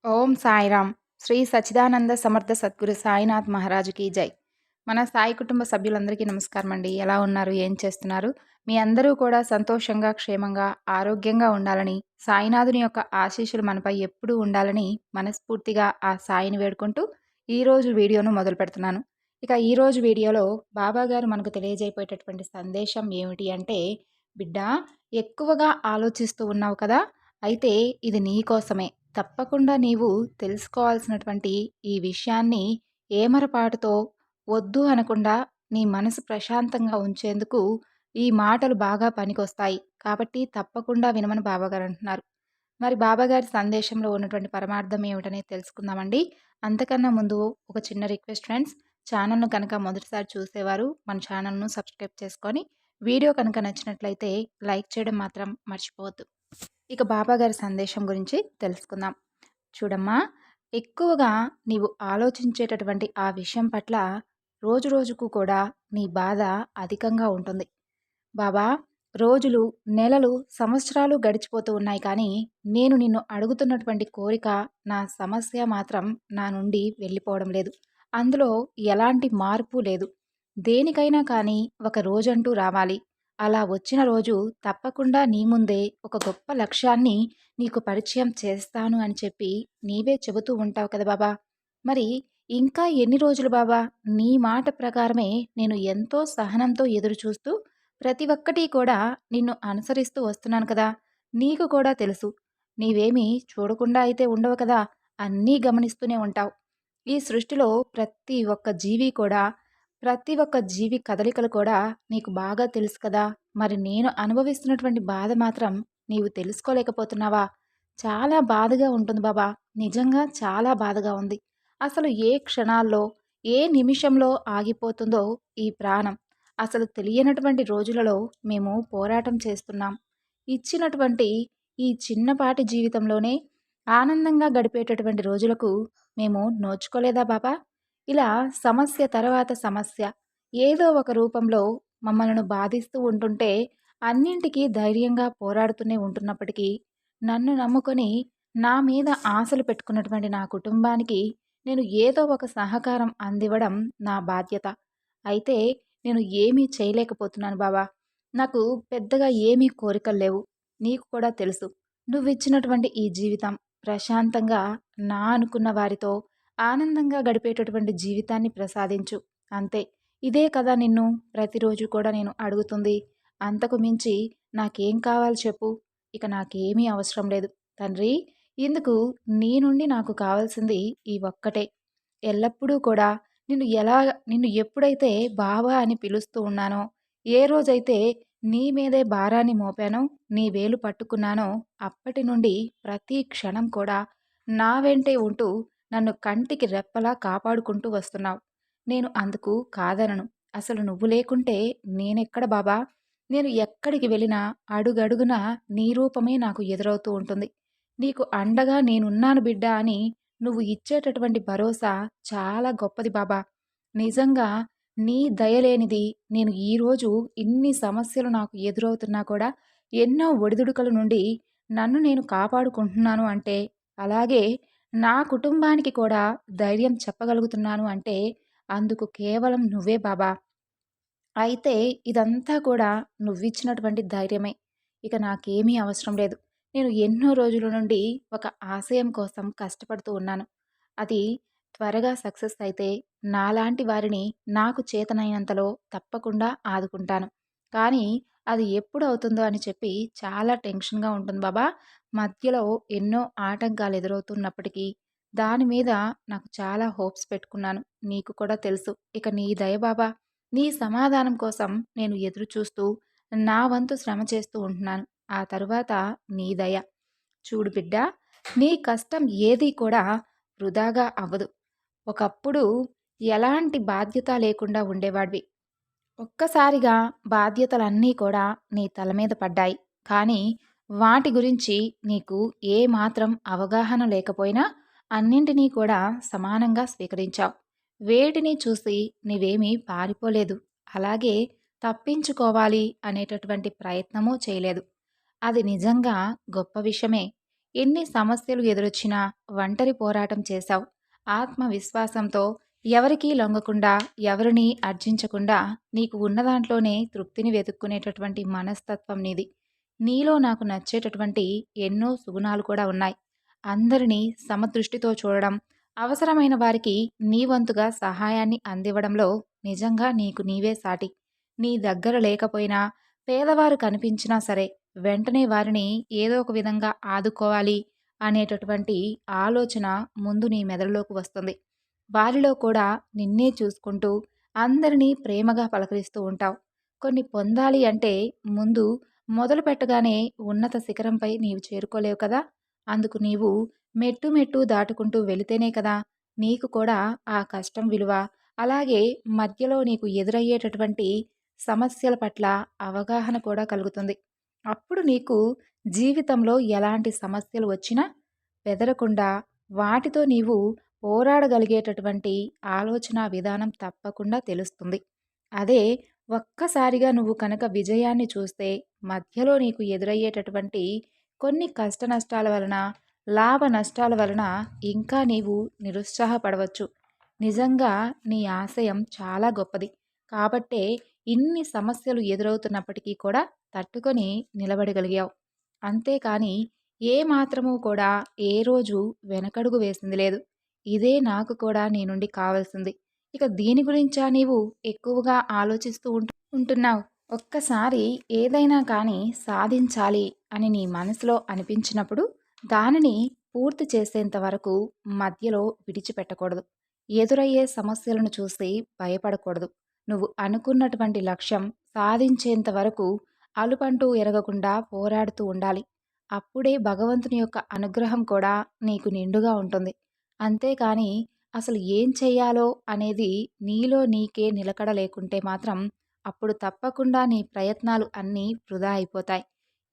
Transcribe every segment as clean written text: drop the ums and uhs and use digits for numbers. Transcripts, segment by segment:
ఓం సాయిరామ్. శ్రీ సచ్చిదానంద సమర్థ సద్గురు సాయినాథ్ మహారాజుకి జై. మన సాయి కుటుంబ సభ్యులందరికీ నమస్కారం అండి. ఎలా ఉన్నారు? ఏం చేస్తున్నారు? మీ అందరూ కూడా సంతోషంగా, క్షేమంగా, ఆరోగ్యంగా ఉండాలని, సాయినాథుని యొక్క ఆశీస్సులు మనపై ఎప్పుడూ ఉండాలని మనస్ఫూర్తిగా ఆ సాయిని వేడుకుంటూ ఈరోజు వీడియోను మొదలు పెడుతున్నాను. ఇక ఈరోజు వీడియోలో బాబాగారు మనకు తెలియజేయబోయేటటువంటి సందేశం ఏమిటి అంటే, బిడ్డ, ఎక్కువగా ఆలోచిస్తూ ఉన్నావు కదా, అయితే ఇది నీ కోసమే. తప్పకుండా నీవు తెలుసుకోవాల్సినటువంటి ఈ విషయాన్ని ఏమరపాటుతో వద్దు అనకుండా నీ మనసు ప్రశాంతంగా ఉంచేందుకు ఈ మాటలు బాగా పనికొస్తాయి. కాబట్టి తప్పకుండా వినమని బాబాగారు అంటున్నారు. మరి బాబాగారి సందేశంలో ఉన్నటువంటి పరమార్థం ఏమిటనేది తెలుసుకుందామండి. అంతకన్నా ముందు ఒక చిన్న రిక్వెస్ట్ ఫ్రెండ్స్. ఛానల్ను కనుక మొదటిసారి చూసేవారు మన ఛానల్ను సబ్స్క్రైబ్ చేసుకొని వీడియో కనుక నచ్చినట్లయితే లైక్ చేయడం మాత్రం మర్చిపోవద్దు. ఇక బాబాగారి సందేశం గురించి తెలుసుకుందాం. చూడమ్మా, ఎక్కువగా నీవు ఆలోచించేటటువంటి ఆ విషయం పట్ల రోజు రోజుకు కూడా నీ బాధ అధికంగా ఉంటుంది. బాబా, రోజులు, నెలలు, సంవత్సరాలు గడిచిపోతూ ఉన్నాయి, కానీ నేను నిన్ను అడుగుతున్నటువంటి కోరిక, నా సమస్య మాత్రం నా నుండి వెళ్ళిపోవడం లేదు. అందులో ఎలాంటి మార్పు లేదు. దేనికైనా కానీ ఒక రోజంటూ రావాలి. అలా వచ్చిన రోజు తప్పకుండా నీ ముందే ఒక గొప్ప లక్ష్యాన్ని నీకు పరిచయం చేస్తాను అని చెప్పి నీవే చెబుతూ ఉంటావు కదా బాబా. మరి ఇంకా ఎన్ని రోజులు బాబా? నీ మాట ప్రకారమే నేను ఎంతో సహనంతో ఎదురు చూస్తూ ప్రతి ఒక్కటి కూడా నిన్ను అనుసరిస్తూ వస్తున్నాను కదా. నీకు కూడా తెలుసు, నీవేమీ చూడకుండా అయితే ఉండవు కదా, అన్నీ గమనిస్తూనే ఉంటావు. ఈ సృష్టిలో ప్రతి ఒక్క జీవి కదలికలు కూడా నీకు బాగా తెలుసు కదా. మరి నేను అనుభవిస్తున్నటువంటి బాధ మాత్రం నీవు తెలుసుకోలేకపోతున్నావా? చాలా బాధగా ఉంటుంది బాబా. నిజంగా చాలా బాధగా ఉంది. అసలు ఏ క్షణాల్లో, ఏ నిమిషంలో ఆగిపోతుందో ఈ ప్రాణం అసలు తెలియనటువంటి రోజులలో మేము పోరాటం చేస్తున్నాం. ఇచ్చినటువంటి ఈ చిన్నపాటి జీవితంలోనే ఆనందంగా గడిపేటటువంటి రోజులకు మేము నోచుకోలేదా బాబా? ఇలా సమస్య తర్వాత సమస్య ఏదో ఒక రూపంలో మమ్మల్ని బాధిస్తూ ఉంటుంటే అన్నింటికీ ధైర్యంగా పోరాడుతూనే ఉంటున్నప్పటికీ, నన్ను నమ్ముకొని నా మీద ఆశలు పెట్టుకున్నటువంటి నా కుటుంబానికి నేను ఏదో ఒక సహకారం అందివ్వడం నా బాధ్యత. అయితే నేను ఏమీ చేయలేకపోతున్నాను బాబా. నాకు పెద్దగా ఏమీ కోరికలు లేవు. నీకు కూడా తెలుసు, నువ్విచ్చినటువంటి ఈ జీవితం ప్రశాంతంగా నా అనుకున్న వారితో ఆనందంగా గడిపేటటువంటి జీవితాన్ని ప్రసాదించు. అంతే. ఇదే కదా నిన్ను ప్రతిరోజు కూడా నేను అడుగుతుంది. అంతకు మించి నాకేం కావాలి చెప్పు? ఇక నాకేమీ అవసరం లేదు తండ్రి. ఇందుకు నీ నుండి నాకు కావాల్సింది ఈ ఒక్కటే. ఎల్లప్పుడూ కూడా నిన్ను ఎప్పుడైతే బావా అని పిలుస్తూ ఉన్నానో, ఏ రోజైతే నీ మీదే భారాన్ని మోపానో, నీ వేలు పట్టుకున్నానో, అప్పటి నుండి ప్రతి క్షణం కూడా నా వెంటే ఉంటూ నన్ను కంటికి రెప్పలా కాపాడుకుంటూ వస్తున్నావు. నేను అందుకు కాదనను. అసలు నువ్వు లేకుంటే నేనెక్కడ బాబా? నేను ఎక్కడికి వెళ్ళినా అడుగడుగునా నీ రూపమే నాకు ఎదురవుతూ ఉంటుంది. నీకు అండగా నేనున్నాను బిడ్డా అని నువ్వు ఇచ్చేటటువంటి భరోసా చాలా గొప్పది బాబా. నిజంగా నీ దయలేనిది నేను ఈరోజు ఇన్ని సమస్యలు నాకు ఎదురవుతున్నా కూడా ఎన్నో ఒడిదుడుకుల నుండి నన్ను నేను కాపాడుకుంటున్నాను అంటే, అలాగే నా కుటుంబానికి కూడా ధైర్యం చెప్పగలుగుతున్నాను అంటే అందుకు కేవలం నువ్వే బాబా. అయితే ఇదంతా కూడా నువ్విచ్చినటువంటి ధైర్యమే. ఇక నాకేమీ అవసరం లేదు. నేను ఎన్నో రోజుల నుండి ఒక ఆశయం కోసం కష్టపడుతూ ఉన్నాను. అది త్వరగా సక్సెస్ అయితే నాలాంటి వారిని నాకు చేతనైనంతలో తప్పకుండా ఆదుకుంటాను. కానీ అది ఎప్పుడు అవుతుందో అని చెప్పి చాలా టెన్షన్‌గా ఉంటుంది బాబా. మధ్యలో ఎన్నో ఆటంకాలు ఎదురవుతున్నప్పటికీ దాని మీద నాకు చాలా హోప్స్ పెట్టుకున్నాను. నీకు కూడా తెలుసు. ఇక నీ దయ బాబా. నీ సమాధానం కోసం నేను ఎదురు చూస్తూ నా వంతు శ్రమ చేస్తూ ఉంటున్నాను. ఆ తరువాత నీ దయ. చూడు బిడ్డా, నీ కష్టం ఏదీ కూడా వృధాగా అవ్వదు. ఒకప్పుడు ఎలాంటి బాధ్యత లేకుండా ఉండేవాడివి. ఒక్కసారిగా బాధ్యతలన్నీ కూడా నీ తల మీద పడ్డాయి. కానీ వాటి గురించి నీకు ఏ మాత్రం అవగాహన లేకపోయినా అన్నింటినీ కూడా సమానంగా స్వీకరించావు. వేటిని చూసి నీవేమీ పారిపోలేదు. అలాగే తప్పించుకోవాలి అనేటటువంటి ప్రయత్నమూ చేయలేదు. అది నిజంగా గొప్ప విషయమే. ఎన్ని సమస్యలు ఎదురొచ్చినా ఒంటరి పోరాటం చేశావు. ఆత్మవిశ్వాసంతో ఎవరికీ లొంగకుండా, ఎవరినీ అర్జించకుండా నీకు ఉన్న దాంట్లోనే తృప్తిని వెతుక్కునేటటువంటి మనస్తత్వం నీది. నీలో నాకు నచ్చేటటువంటి ఎన్నో సుగుణాలు కూడా ఉన్నాయి. అందరినీ సమదృష్టితో చూడడం, అవసరమైన వారికి నీ వంతుగా సహాయాన్ని అందివ్వడంలో నిజంగా నీకు నీవే సాటి. నీ దగ్గర లేకపోయినా, పేదవారు కనిపించినా సరే, వెంటనే వారిని ఏదో ఒక విధంగా ఆదుకోవాలి అనేటటువంటి ఆలోచన ముందు నీ మెదడులోకి వస్తుంది. వారిలో కూడా నిన్నే చూసుకుంటూ అందరినీ ప్రేమగా పలకరిస్తూ ఉంటావు. కొన్ని పొందాలి అంటే ముందు మొదలు పెట్టగానే ఉన్నత శిఖరంపై నీవు చేరుకోలేవు కదా! అందుకు నీవు మెట్టు మెట్టు దాటుకుంటూ వెళితేనే కదా నీకు కూడా ఆ కష్టం విలువ, అలాగే మధ్యలో నీకు ఎదురయ్యేటటువంటి సమస్యల పట్ల అవగాహన కూడా కలుగుతుంది. అప్పుడు నీకు జీవితంలో ఎలాంటి సమస్యలు వచ్చినా బెదరకుండా వాటితో నీవు పోరాడగలిగేటటువంటి ఆలోచన విధానం తప్పకుండా తెలుస్తుంది. అదే ఒక్కసారిగా నువ్వు కనుక విజయాన్ని చూస్తే మధ్యలో నీకు ఎదురయ్యేటటువంటి కొన్ని కష్ట నష్టాల వలన, లాభ నష్టాల వలన ఇంకా నీవు నిరుత్సాహపడవచ్చు. నిజంగా నీ ఆశయం చాలా గొప్పది. కాబట్టే ఇన్ని సమస్యలు ఎదురవుతున్నప్పటికీ కూడా తట్టుకొని నిలబడగలిగావు. అంతేకాని ఏ మాత్రము కూడా ఏ రోజు వెనకడుగు వేసింది లేదు. ఇదే నాకు కూడా నీ నుండి కావాల్సింది. ఇక దీని గురించా నీవు ఎక్కువగా ఆలోచిస్తూ ఉంటున్నావు. ఒక్కసారి ఏదైనా కానీ సాధించాలి అని నీ మనసులో అనిపించినప్పుడు దానిని పూర్తి చేసేంత వరకు మధ్యలో విడిచిపెట్టకూడదు. ఎదురయ్యే సమస్యలను చూసి భయపడకూడదు. నువ్వు అనుకున్నటువంటి లక్ష్యం సాధించేంత వరకు అలుపంటూ ఎరగకుండా పోరాడుతూ ఉండాలి. అప్పుడే భగవంతుని యొక్క అనుగ్రహం కూడా నీకు నిండుగా ఉంటుంది. అంతేకాని అసలు ఏం చెయ్యాలో అనేది నీలో నీకే నిలకడ లేకుంటే మాత్రం అప్పుడు తప్పకుండా నీ ప్రయత్నాలు అన్నీ వృధా అయిపోతాయి.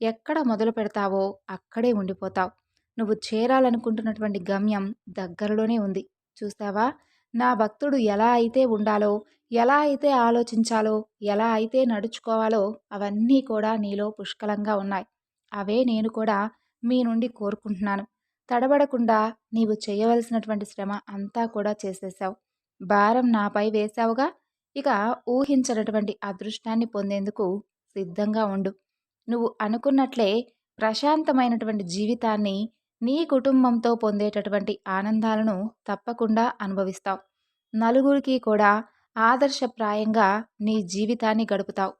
ఎక్కడ మొదలు పెడతావో అక్కడే ఉండిపోతావు. నువ్వు చేరాలనుకుంటున్నటువంటి గమ్యం దగ్గరలోనే ఉంది. చూసావా? నా భక్తుడు ఎలా అయితే ఉండాలో, ఎలా అయితే ఆలోచించాలో, ఎలా అయితే నడుచుకోవాలో అవన్నీ కూడా నీలో పుష్కలంగా ఉన్నాయి. అవే నేను కూడా మీ నుండి కోరుకుంటున్నాను. తడబడకుండా నీవు చేయవలసినటువంటి శ్రమ అంతా కూడా చేసేసావు. భారం నాపై వేశావుగా, ఇక ఊహించనటువంటి అదృష్టాన్ని పొందేందుకు సిద్ధంగా ఉండు. నువ్వు అనుకున్నట్లే ప్రశాంతమైనటువంటి జీవితాన్ని నీ కుటుంబంతో పొందేటటువంటి ఆనందాలను తప్పకుండా అనుభవిస్తావు. నలుగురికి కూడా ఆదర్శప్రాయంగా నీ జీవితాన్ని గడుపుతావు.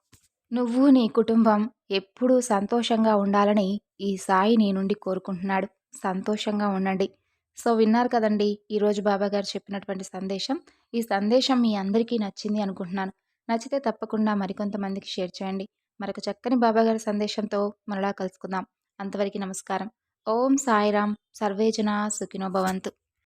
నువ్వు నీ కుటుంబం ఎప్పుడూ సంతోషంగా ఉండాలని ఈ సాయి నీ నుండి కోరుకుంటున్నాడు. సంతోషంగా ఉండండి. సో విన్నారు కదండి ఈరోజు బాబాగారు చెప్పినటువంటి సందేశం. ఈ సందేశం మీ అందరికీ నచ్చింది అనుకుంటున్నాను. నచ్చితే తప్పకుండా మరికొంతమందికి షేర్ చేయండి. మరొక చక్కని బాబాగారి సందేశంతో మరలా కలుసుకుందాం. అంతవరకు నమస్కారం. ఓం సాయిరాం. సర్వేజన సుఖినో భవంతు.